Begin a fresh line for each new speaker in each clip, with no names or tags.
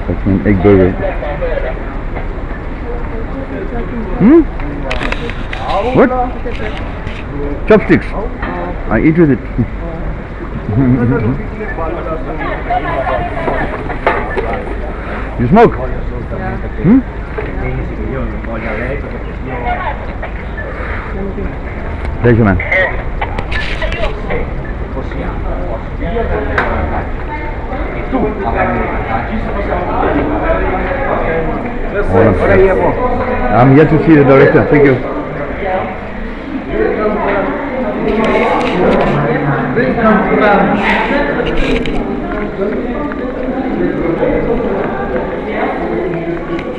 That's an egg burger. What? Chopsticks. I eat with it. You smoke? Yeah. Pleasure, man. I'm here to see the director. Thank you.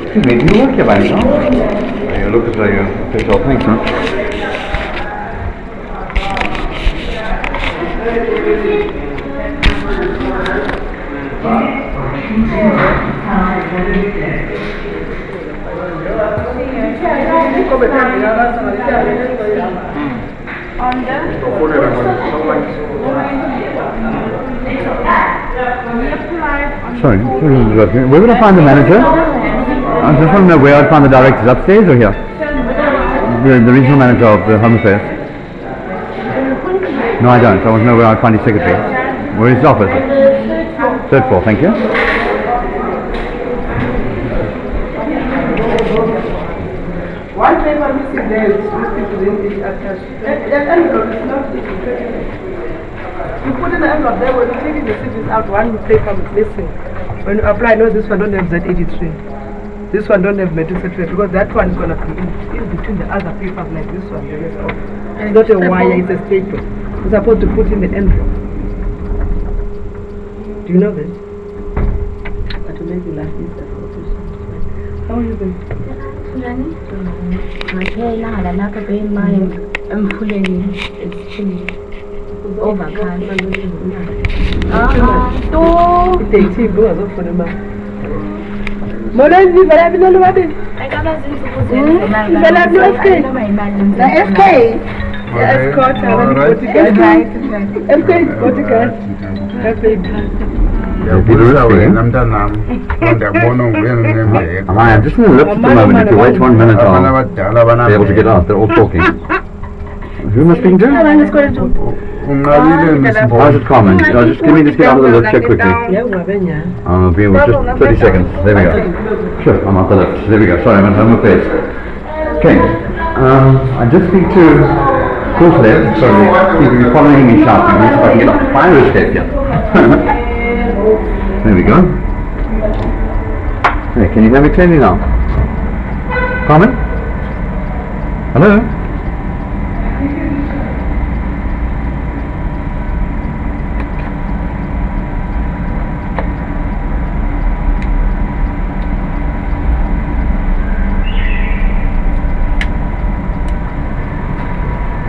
Excuse me, do you work here by any chance? You look as though you're official. Thanks, man. Sorry, where would I find the manager? I just want to know where I'd find the directors, upstairs or here? The regional manager of the Home Affairs. No, I don't. I want to know where I'd find his secretary. Where is his office? Third floor, thank you.
One paper missing there is people didn't attach. That envelope is not you put in the envelope there when you take the CDs out, one paper is missing. When you apply, no, this one don't have Z83. This one don't have metal certificate because that one is going to be in between the other papers like this one. The rest of it's not a wire, it's a staple. You're supposed to put in the envelope. Do you know this? But to make it like this, how are you doing?
I'm just going to look at the moment. If you wait 1 minute, I'll be able to get out. They're all talking. Who am I speaking to? How's it comment? Just give me this get out of the lift check quickly. I'll be with just 30 seconds. There we go. Sure, I'm out the lift. There we go. Sorry, I'm at Home Affairs. Okay. I just speak to Course there. Sorry, people are following me shouting. Let me see if I can get a fire escape here. There we go. Hey, can you hear me clearly now? Carmen? Hello?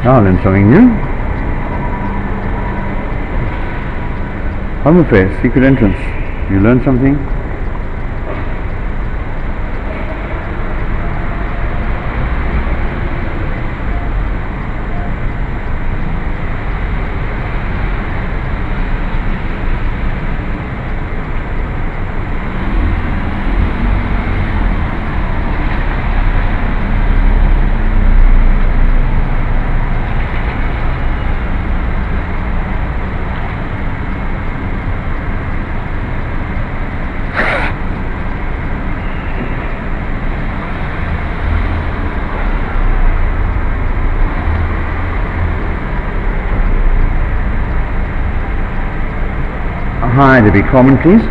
Now then, something new. Home Affairs, secret entrance. You learn something? Hi, to be Carmen, please.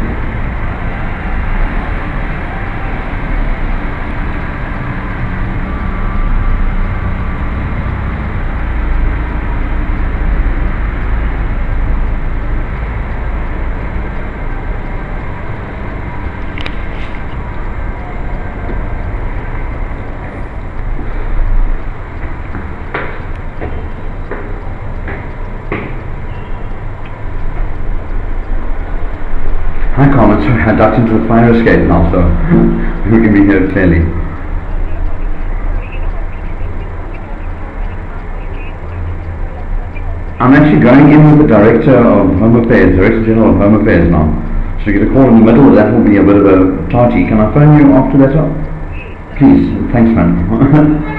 Hi, ducked into the fire escape now, so we can be heard clearly. I'm actually going in with the Director of Home Affairs, Director General of Home Affairs now. So you get a call in the middle, that will be a bit of a tarty. Can I phone you after that? Please, thanks man.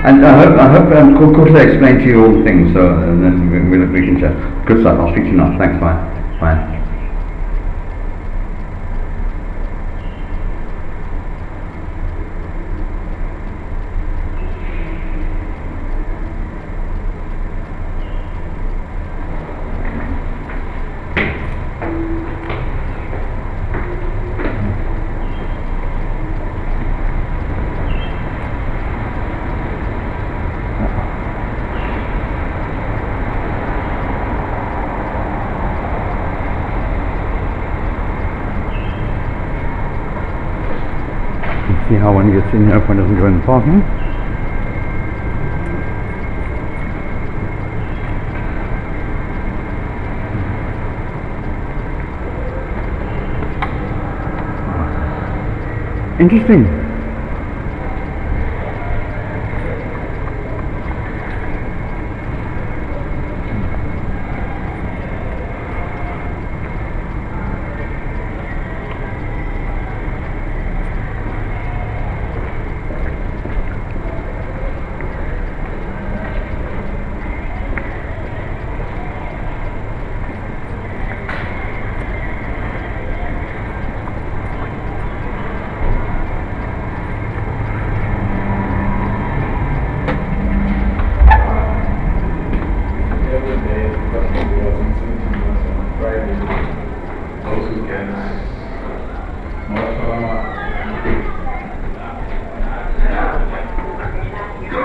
And I hope Kurta explained to you all the things, so then we can chat. Good stuff, I'll speak to you now. Thanks, bye. Bye. See how one gets in here if one doesn't go in the parking. Interesting.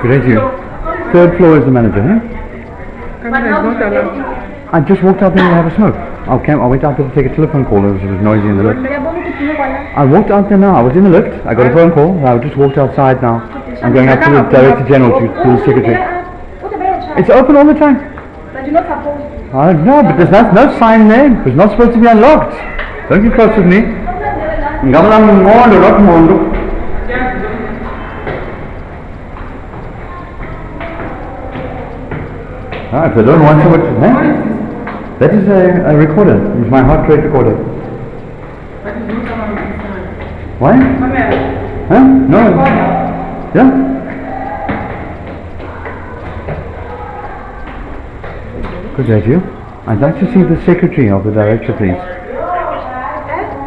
Great, you. Third floor is the manager, eh? I just walked out there to have a smoke. I went out there to take a telephone call. It was noisy in the lift. I walked out there now. I was in the lift. I got a phone call. I just walked outside now. I'm going up to the Director General, to the Secretary. It's open all the time.
But you're not supposed to.
I know, but there's no sign there. It's not supposed to be unlocked. Don't get close with me. Ah, if they don't want to, that is a recorder. It's my heart rate recorder. Why? Huh? No. Yeah? Good idea. I'd like to see the secretary of the director, please.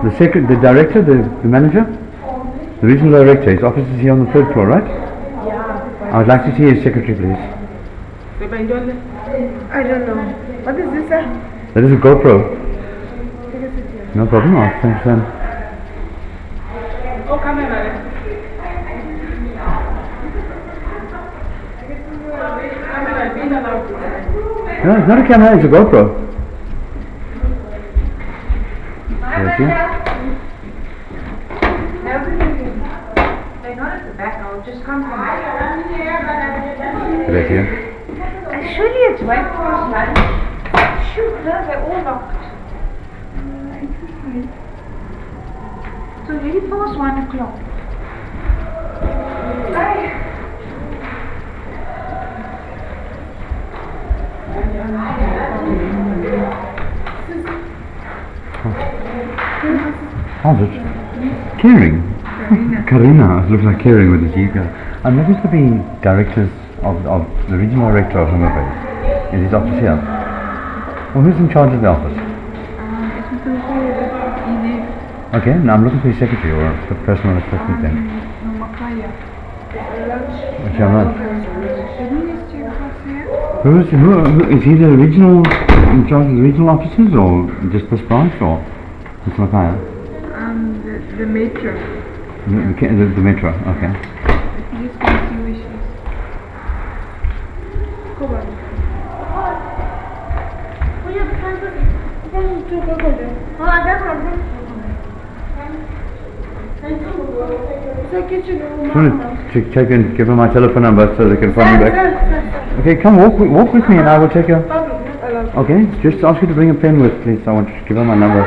The director, the manager, the regional director. His office is here on the third floor, right?
Yeah.
I would like to see his secretary, please.
I don't know. What is this, sir?
That is a GoPro. No problem, I'll finish them.
Oh, camera.
No, it's not a camera, it's a GoPro. Thank you.
They're not at the back, I'll just come from
Thank you.
Surely it's way past lunch. Shoot, no, they're all locked. So really past 1 o'clock.
How's it? Caring? Karina. It looks like caring with this ego. I'm looking for the directors of the regional director of Home Affairs. Is his office here? Well, who's in charge of the office? Okay, now I'm looking for his secretary or a personal assistant then. What's your name? Who is he the regional, in charge of the regional offices or just this branch or Mr. Makaya?
The metro.
The metro, okay.
Just going to see where she is. Come on.
Just want to check and give her my telephone number so they can phone me back. Okay, come walk with me and I will take her. Okay, just ask you to bring a pen with, please. I want to give her my number.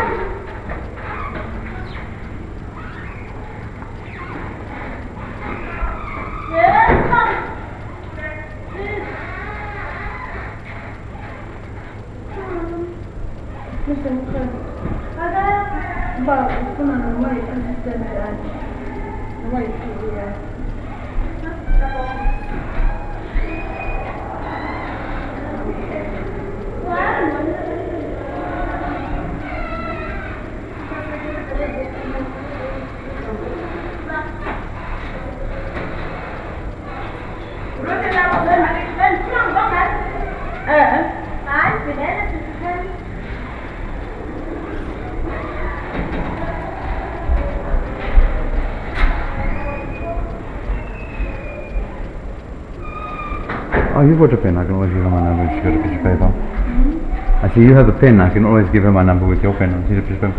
Oh, you've got a pen. I can always give her my number if she's got a piece of paper. I see you have a pen. I can always give her my number with your pen. I see the piece of paper.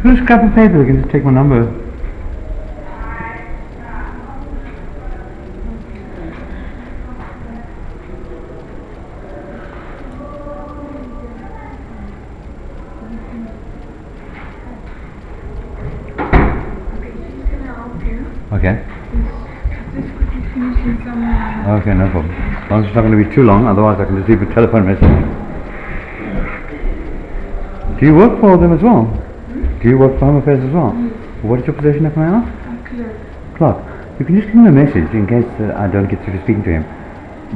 Here's a scrap of paper. You can just take my number. Okay. Okay, no problem. As long as it's not going to be too long, otherwise I can just leave a telephone message. Do you work for them as well? Do you work for Home Affairs as well? What is your position, if I may ask? Clerk. You can just give him a message in case I don't get through to speaking to him.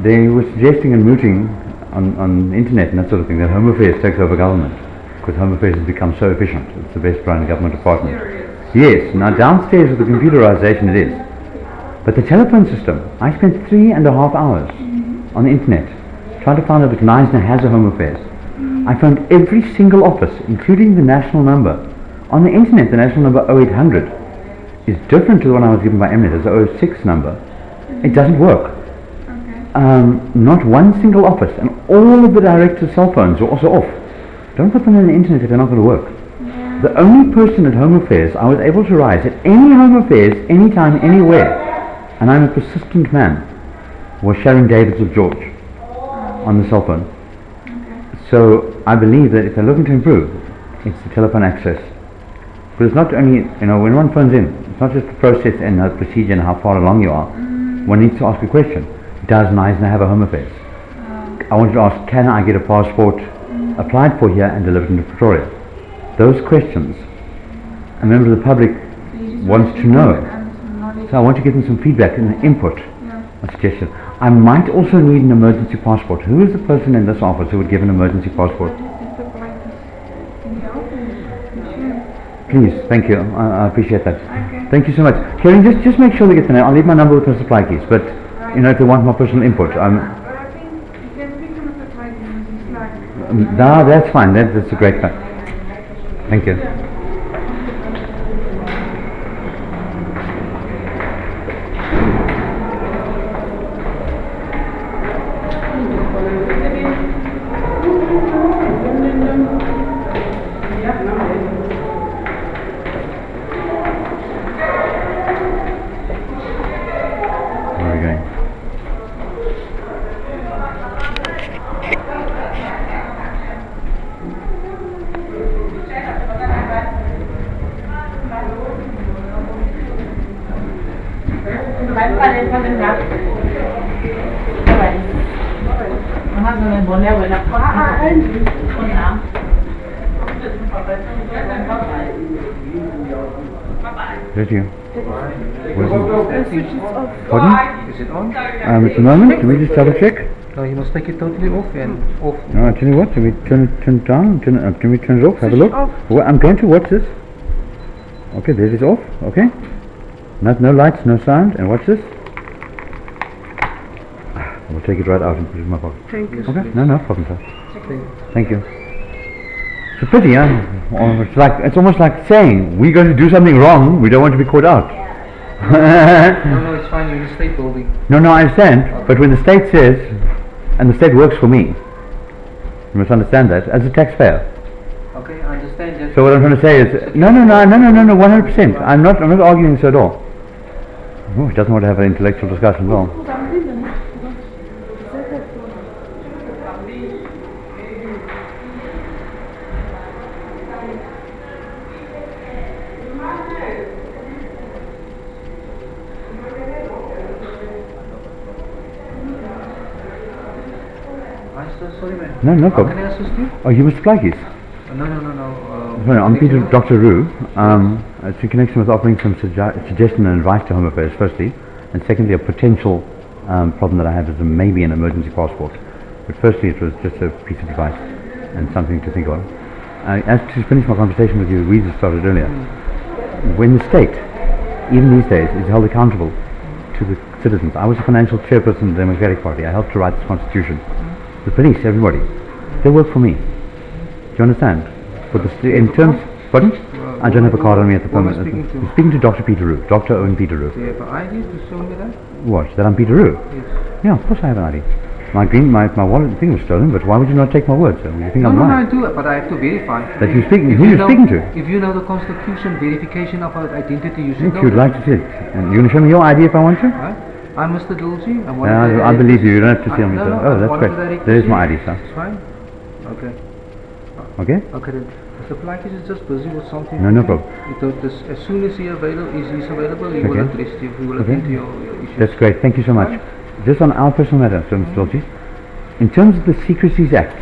They were suggesting and mooting on the internet and that sort of thing that Home Affairs takes over government because Home Affairs has become so efficient. It's the best run government department. Yes, now downstairs with the computerization it is. But the telephone system, I spent 3.5 hours on the internet trying to find out if Neisner has a Home Affairs. I found every single office, including the national number. On the internet, the national number 0800 is different to the one I was given by Mnet as the 06 number. It doesn't work. Not one single office, and all of the directors' cell phones are also off. Don't put them on the internet if they're not going to work. The only person at Home Affairs I was able to rise at any Home Affairs, anytime, anywhere, and I'm a persistent man, was Sharon Davids of George on the cell phone. So I believe that if they're looking to improve, it's the telephone access. But it's not only, when one phones in, it's not just the process and the procedure and how far along you are. One needs to ask a question. Does Neisner have a Home Affairs? I wanted to ask, can I get a passport applied for here and delivered into Pretoria? Those questions, a member of the public wants to know. So I want to give them some feedback and input, a suggestion. I might also need an emergency passport. Who is the person in this office who would give an emergency passport? Please, thank you. I appreciate that.
Okay.
Thank you so much. Karen, just make sure they get the name. I'll leave my number with the supply keys, but if they want my personal input,
I think you can speak to Mr. Clyde and he's like...
no, that's fine. That's a great fact. Thank you. Where are we going? Did you? Pardon?
Is it on?
At the moment, let me just double check.
No, you must take it totally off and off.
No, tell you what, let me turn it down, let me turn it off, have a look. Well, I'm going to watch this. Okay, this is off, okay. No lights, no sound, and watch this. We'll take it right out and put it in my pocket.
Thank you.
Okay, no problem, sir. Thank you. It's a pity, huh? It's almost like saying, we're going to do something wrong, we don't want to be caught out.
No, it's fine, you're in the state building.
No, I understand, but when the state says, and the state works for me, you must understand that, as a taxpayer.
Okay, I understand that.
So what I'm trying to say is, no, 100%. I'm not arguing this at all. Oh, he doesn't want to have an intellectual discussion at all.
I'm so sorry, man.
No
How
problem.
can I assist you?
Oh, you Mr. Pluggies?
No.
Sorry, I'm Peter, Dr. Roo. It's in connection with offering some suggestion and advice to Home Affairs, firstly, and secondly, a potential problem that I have is maybe an emergency passport. But firstly, it was just a piece of advice and something to think on. As to finish my conversation with you, we just started earlier. When the state, even these days, is held accountable to the citizens. I was a financial chairperson of the Democratic Party. I helped to write this constitution. The police, everybody, they work for me. Do you understand? For the in terms, pardon? I don't have a card on me at the moment. I'm speaking to Dr. Peter Roo, Dr. Owen Peter Roo.
Do you have an ID to show me that?
What? That I'm Peter Roo?
Yes.
Yeah, of course I have an ID. My wallet thing was stolen, but why would you not take my word, sir? You think I'm
No,
lying?
I do it, but I have to verify.
That you're speaking, who you're speaking to?
If you know the Constitution, verification of our identity, you should know.
If you'd like to see it. And you're going to show me your ID if I want to?
Right? I'm Mr. Dulci. I'm one
Yeah,
of the
I believe you. You don't have to see
no,
me, sir.
no,
Oh,
I'm
that's
one
great.
of the directors
There is my
here.
ID, sir.
That's fine. Okay.
Okay?
Okay then. Mr. Plankis is just busy with something.
No problem.
As soon as he's available, he will address you. He will attend to your issues.
That's great. Thank you so much. Just on our personal matter, Mr. Dulci. In terms of the Secrecies Act,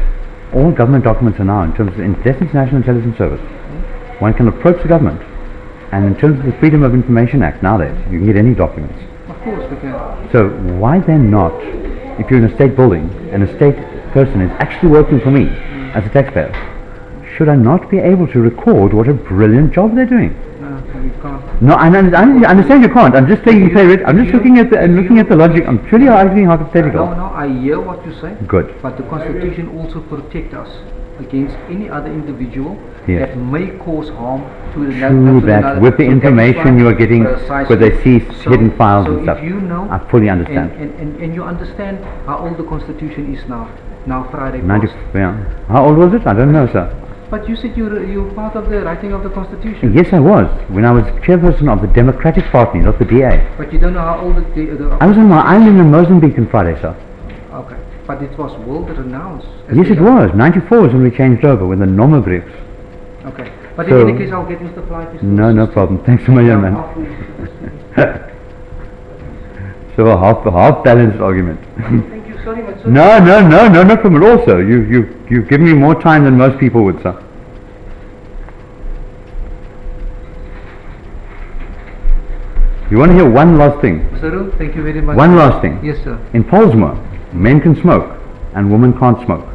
all government documents are now, in terms of the International Intelligence Service, one can approach the government. And in terms of the Freedom of Information Act, nowadays, you can get any documents.
Of course we can.
So why then not, if you're in a state building and a state person is actually working for me as a taxpayer, should I not be able to record what a brilliant job they're doing?
No, you can't.
No, I understand you can't. I'm just taking I'm just looking at the logic. I'm truly arguing hypothetical.
No, I hear what you say.
Good.
But the Constitution also protects us against any other individual
Yes.
that may cause harm to the
True that, with the information you are getting, where they see hidden files and stuff.
If you know,
I fully understand.
and you understand how old the Constitution is now. Now Friday.
90,
passed.
yeah. How old was it? I don't know, sir.
But you said you're part of the writing of the Constitution.
Yes, I was. When I was chairperson of the Democratic Party, not the DA.
But you don't know how old the
I was on my island in Mozambique on Friday, sir.
Okay. But it was world renowned.
Yes, it was. 94 was when we changed over with the Norma briefs.
Okay. But
So-
in any case, I'll get Mr. Flight.
No problem. Thanks so much, young man. So a half balanced argument.
Thank you. Sorry, but
No problem at all, sir. You've given me more time than most people would, sir. You want to hear one last thing?
Mr. Ru, thank you very much.
One last thing.
Yes, sir.
In Polsmoor, men can smoke and women can't smoke.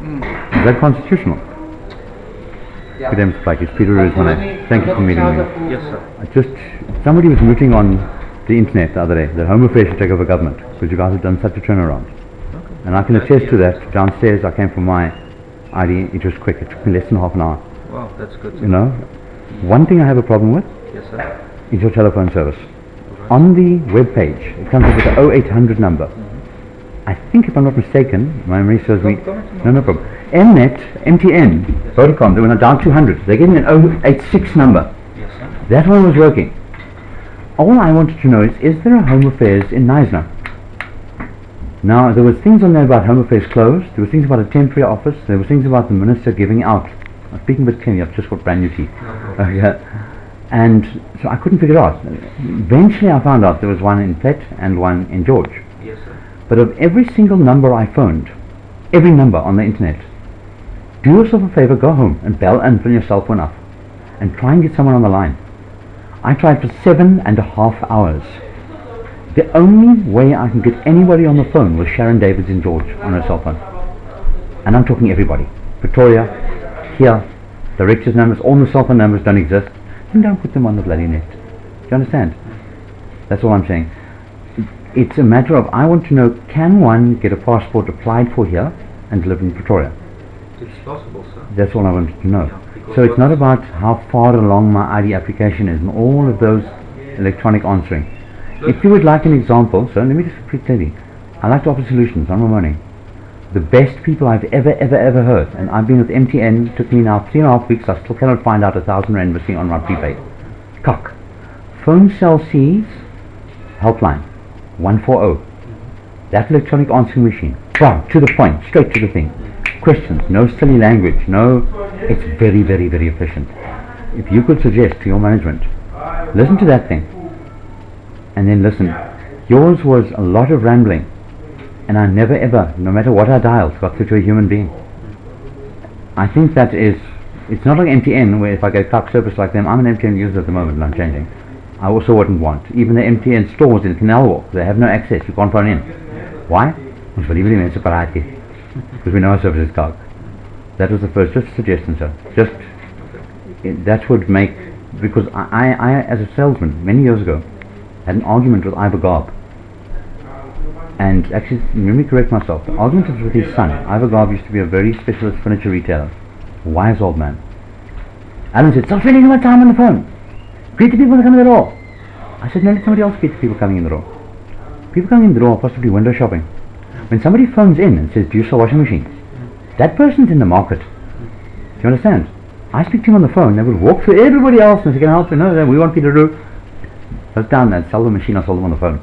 Is that constitutional?
Yeah.
Good day, Mr. Plankis. Peter is my name. Thank you for meeting me.
Yes, sir.
Somebody was mooting on the internet the other day that Home Affairs should take over government because you guys have done such a turnaround.
Okay.
And I can attest to that. Downstairs, I came for my ID. It was quick. It took me less than half an hour.
Wow, that's good.
You know, one thing I have a problem with
Yes, sir.
is your telephone service. On the web page, it comes up with the 0800 number. I think, if I'm not mistaken, my memory serves me. No problem. Mnet, MTN, Vodacom, they were now down 200. They're getting an 086 number.
Yes, sir.
That one was working. All I wanted to know is there a Home Affairs in Knysna? Now, there was things on there about Home Affairs closed. There were things about a temporary office. There were things about the minister giving out. I'm speaking a bit clearly. I've just got brand new teeth. Okay. And so I couldn't figure it out. Eventually I found out there was one in Pet and one in George.
Yes, sir.
But of every single number I phoned, every number on the internet, do yourself a favor, go home and bell and fill your cell phone up and try and get someone on the line. I tried for 7.5 hours. The only way I can get anybody on the phone was Sharon Davids in George on her cell phone. And I'm talking everybody. Pretoria, here, directors' numbers, all the cell phone numbers don't exist. Then don't put them on the bloody net. Do you understand? That's all I'm saying. It's a matter of, I want to know, can one get a passport applied for here and live in Pretoria?
It's possible, sir.
That's all I wanted to know.
because
So it's not about how far along my ID application is and all of those electronic answering. If you would like an example, so let me just put it clearly. I like to offer solutions, I'm Romani. The best people I've ever heard, and I've been with MTN, took me now 3.5 weeks, I still cannot find out 1,000 Rand missing on my prepaid. Cock. Phone cell C's, helpline, 140. That electronic answering machine, bam, to the point, straight to the thing. Questions, no silly language, no, it's very efficient. If you could suggest to your management, listen to that thing, and then listen. Yours was a lot of rambling, and I never ever, no matter what I dialed, got through to a human being. I think that is It's not like MTN where if I get clock service like them, I'm an MTN user at the moment and I'm changing. I also wouldn't want. Even the MTN stores in Canal Walk, they have no access, you can't phone in. Why? Ons wil die mense paraat hê. Because we know our service is clock. That was the first, just a suggestion, sir. That would make, because I as a salesman, many years ago, had an argument with Ivor Garb. And actually, let me correct myself, the argument was with his son. Ivor Garb used to be a very specialist furniture retailer. Wise old man. Alan said, stop spending my time on the phone. Greet the people when they come in the door. I said, no, let somebody else greet the people coming in the door. People coming in the door are possibly window shopping. When somebody phones in and says, do you sell washing machines? That person's in the market. Do you understand? I speak to him on the phone, they will walk through everybody else and say, can I help you? No, we want people to do. Let's down there, sell the machine, I'll sell them on the phone.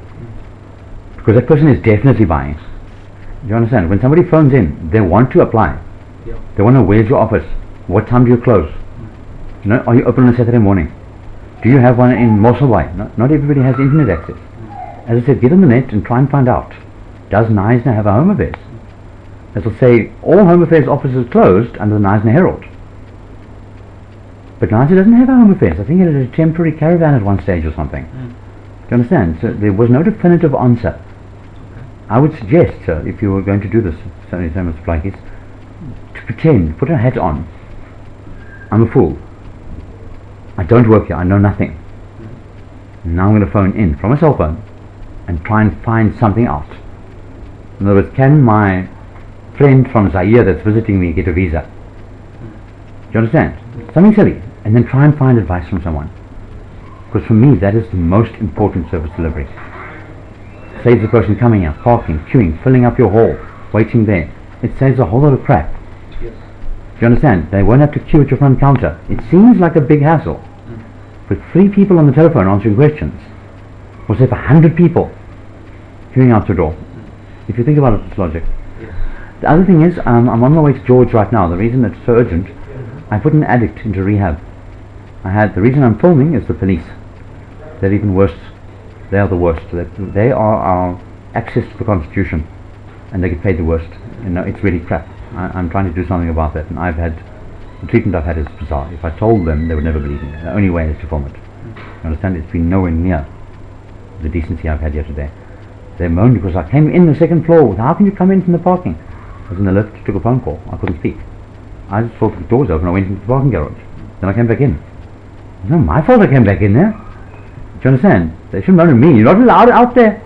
Because that person is definitely buying. Do you understand? When somebody phones in, they want to apply.
Yeah.
They want to know, where's your office? What time do you close? You know, are you open on a Saturday morning? Do you have one in Mosselbaai? Not everybody has internet access. As I said, get on the net and try and find out. Does Neisner have a Home Affairs? It'll say all Home Affairs offices closed under the Neisner Herald. But Neisner doesn't have a Home Affairs. I think it had a temporary caravan at one stage or something. Do you understand? So there was no definitive answer. I would suggest, sir, if you were going to do this, certainly Mr. Plykes, to pretend, put a hat on. I'm a fool. I don't work here, I know nothing. Now I'm going to phone in from a cell phone and try and find something out. In other words, can my friend from Zaire that's visiting me get a visa? Do you understand? Something silly. And then try and find advice from someone. Because for me, that is the most important service delivery. Saves the person coming out, parking, queuing, filling up your hall, waiting there. It saves a whole lot of crap.
Yes.
Do you understand? They won't have to queue at your front counter. It seems like a big hassle. But 3 people on the telephone answering questions, or say for 100 people queuing out your door. If you think about it, it's logic.
Yes.
The other thing is, I'm on my way to George right now. The reason it's so urgent, I put an addict into rehab. The reason I'm filming is the police. They're even worse. They are the worst. They are our access to the Constitution, and they get paid the worst. You know, it's really crap. I'm trying to do something about that, and the treatment I've had is bizarre. If I told them, they would never believe me. The only way is to film it. You understand? It's been nowhere near the decency I've had here today. They moaned because I came in the second floor. How can you come in from the parking? I was in the lift, took a phone call. I couldn't speak. I just thought the doors open. I went into the parking garage. Then I came back in. It's not my fault I came back in there. Do you understand? They shouldn't moan at me. You're not allowed out there.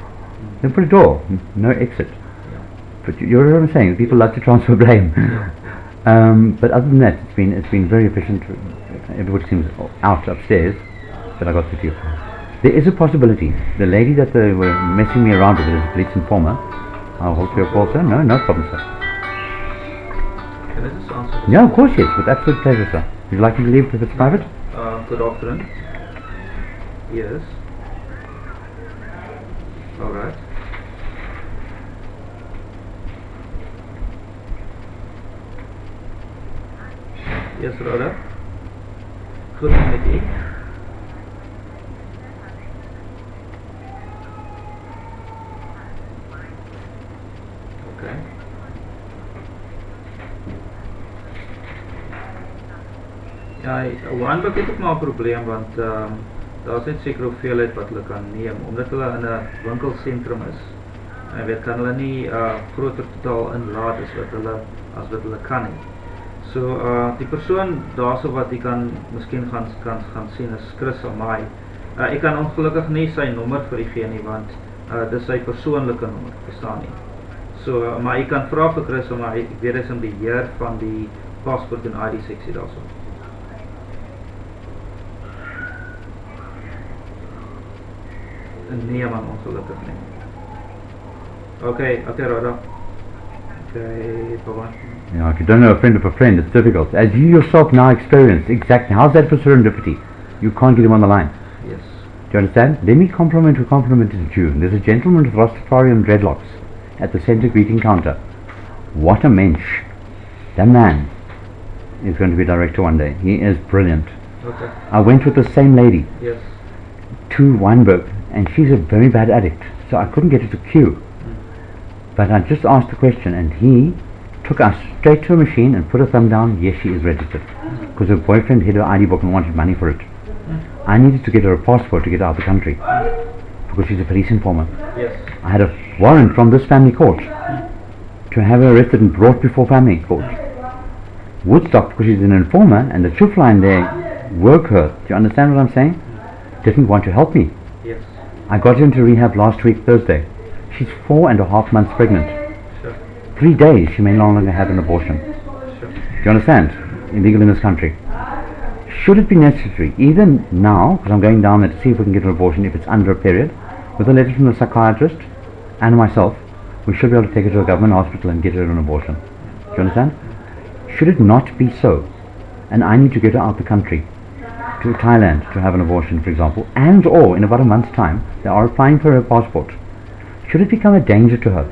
Then put a door. No exit. But you know what I'm saying? People love to transfer blame. But other than that, it's been very efficient. Everybody seems out upstairs, but I got to you. There is a possibility. The lady that they were messing me around with is a police informer. I'll hold your call, sir. No problem, sir.
Can I just answer this?
Yeah, of course, yes. With absolute pleasure, sir. Would you like me to leave if it's private?
Good afternoon. Yes. Alright. Yes, Rhoda. Good evening. Okay. Ja, Wynberg het ook maar 'n probleem want daar's net sekere hoeveelheid wat hulle kan neem omdat hulle in 'n winkelsentrum is. En weet kan hulle nie groter totaal inlaat as wat hulle kan nie. So die persoon daarso wat jy kan miskien gaan sien is Chris Amai. Ek kan ongelukkig nie sy nommer vir u gee nie want dis sy persoonlike nommer, verstaan nie. So maar jy kan vra vir Chris Amai, ek weet hy is in beheer van die paspoort en ID seksie daarso. Nee man, ongelukkig nie. Okay, Rhoda. Okay, bye-bye.
Yeah, if you don't know a friend of a friend, it's difficult. As you yourself now experience, exactly, how's that for serendipity? You can't get him on the line.
Yes.
Do you understand? Let me compliment who complimented you. There's a gentleman with Rastafarian dreadlocks at the centre greeting counter. What a mensch. That man is going to be director one day. He is brilliant.
Okay.
I went with the same lady
Yes.
to Wynberg, and she's a very bad addict, so I couldn't get her to queue. But I just asked the question, and he took us straight to a machine and put her thumb down. Yes, she is registered. Because her boyfriend had her ID book and wanted money for it. I needed to get her a passport to get out of the country. Because she's a police informer.
Yes.
I had a warrant from this family court to have her arrested and brought before family court. Woodstock, because she's an informer, and the truth line there work her. Do you understand what I'm saying? Didn't want to help me.
Yes.
I got her into rehab last week, Thursday. She's 4.5 months pregnant.
Sure.
3 days she may no longer have an abortion.
Sure.
Do you understand? Illegal in this country. Should it be necessary, even now, because I'm going down there to see if we can get an abortion if it's under a period, with a letter from the psychiatrist and myself, we should be able to take her to a government hospital and get her an abortion. Do you understand? Should it not be so, and I need to get her out the country, to Thailand to have an abortion, for example, and or in about a month's time, they are applying for her passport. Should it become a danger to her,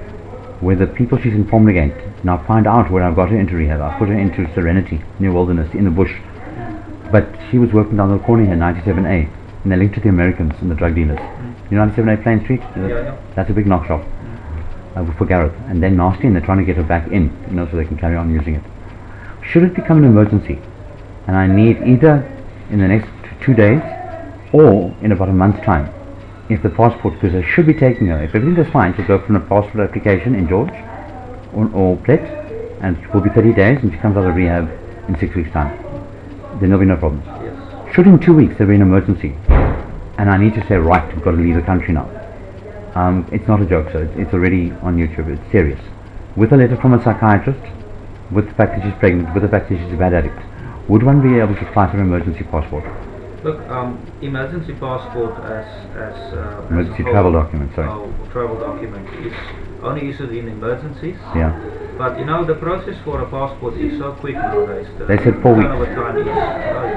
where the people she's informed against now find out where I've got her into rehab, I've put her into Serenity, near Wilderness, in the bush, but she was working down the corner here, 97A, and they're linked to the Americans and the drug dealers. You know 97A Plain Street?
Yeah.
That's a big knock shop for Gareth, and they're nasty and they're trying to get her back in, so they can carry on using it. Should it become an emergency, and I need either in the next 2 days or in about a month's time, if the passport, because I should be taking her, if everything goes fine, she'll go from a passport application in George or Plet, and it will be 30 days, and she comes out of rehab in 6 weeks' time. Then there'll be no problems.
Yes.
Should in 2 weeks there be an emergency, and I need to say, right, we've got to leave the country now. It's not a joke, so it's already on YouTube, it's serious. With a letter from a psychiatrist, with the fact that she's pregnant, with the fact that she's a bad addict, would one be able to apply for an emergency passport?
Look, emergency passport as
Emergency
as a
travel
whole,
document, sorry.
Travel document is only issued in emergencies.
Yeah.
But the process for a passport is so quick nowadays.
They said 4 weeks.
Turnover time is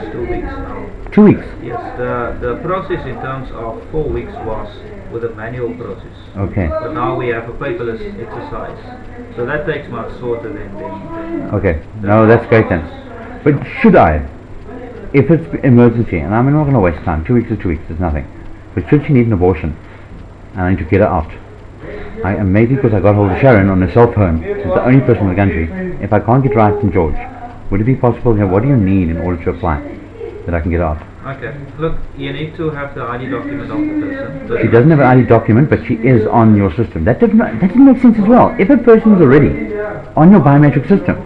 it's 2 weeks now.
2 weeks?
Yes, the process in terms of 4 weeks was with a manual process.
Okay.
But now we have a paperless exercise. So that takes much shorter than
okay. No, that's great then. But should I, if it's emergency, and I'm not going to waste time, 2 weeks is 2 weeks, it's nothing. But should she need an abortion, and I need to get her out, and maybe because I got hold of Sharon on her cell phone, she's the only person in the country, if I can't get right from George, would it be possible, what do you need in order to apply, that I can get out?
Okay, look, you need to have the ID document of the person.
She doesn't have an ID document, but she is on your system. That didn't make sense as well. If a person is already on your biometric system,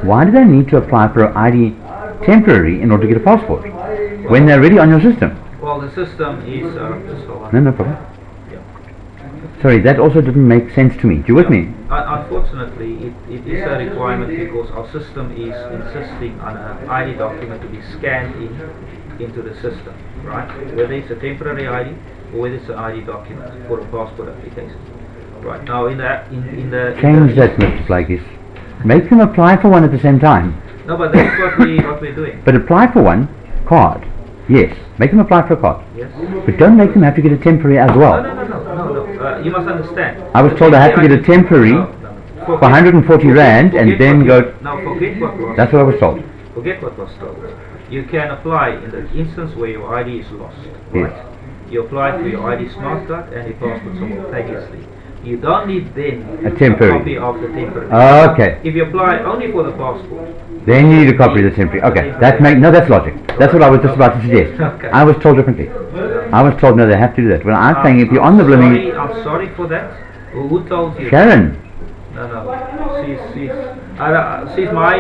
why do they need to apply for an ID temporary in order to get a passport when they're already on your system?
Well, the system is just hold on.
No problem.
Yeah.
Sorry, that also didn't make sense to me. Do you with me?
Unfortunately, it is a requirement because our system is insisting on an ID document to be scanned into the system, right? Whether it's a temporary ID or whether it's an ID document for a passport application. Right now, in the
change that, Mr. Blakey. Make them apply for one at the same time.
No, but that's what we're doing.
But apply for one card. Yes, make them apply for a card.
Yes.
But don't make them have to get a temporary as well.
No. You must understand.
I was told I had to get a temporary for 140 rand and then go.
Now forget what was.
That's what I was told.
Forget what was told. You can apply in the instance where your ID is lost. Right?
Yes.
You apply for your ID smart card and your passport simultaneously. You don't need then
a temporary
copy of the temporary.
Okay.
If you apply only for the passport,
then you need a copy of the temporary. Okay. That's logic. That's what I was just about to suggest.
Okay.
I was told differently. I was told no, they have to do that. Well, I'm saying if you're on the blooming.
I'm sorry for that. Who told you?
Sharon.
No. She's my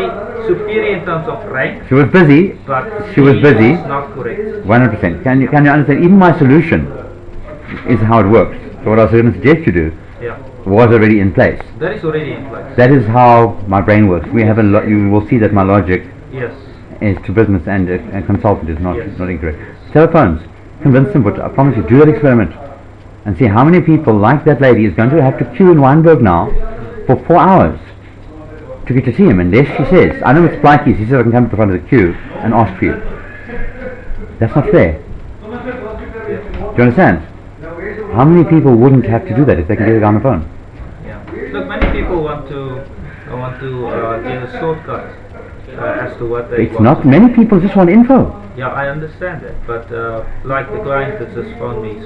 superior in terms of rank.
She was busy.
But
she was busy.
It's not correct.
100%. Can you understand? Even my solution is how it works. So what I was going to suggest you do was already in place.
That is already in place.
That is how my brain works. We have you will see that my logic is to business and a consultant is not incorrect. Telephones. Convince them, but I promise you, do that experiment and see how many people like that lady is going to have to queue in Wynberg now for 4 hours to get to see him. And there she says, I know it's Blakey, he says I can come to the front of the queue and ask for you. That's not fair. Do you understand? How many people wouldn't have to do that if they can get it on the phone?
Yeah. Look, many people want to get a shortcut as to what they
want. Not many people just want info.
Yeah, I understand that, but like the client that just phoned me,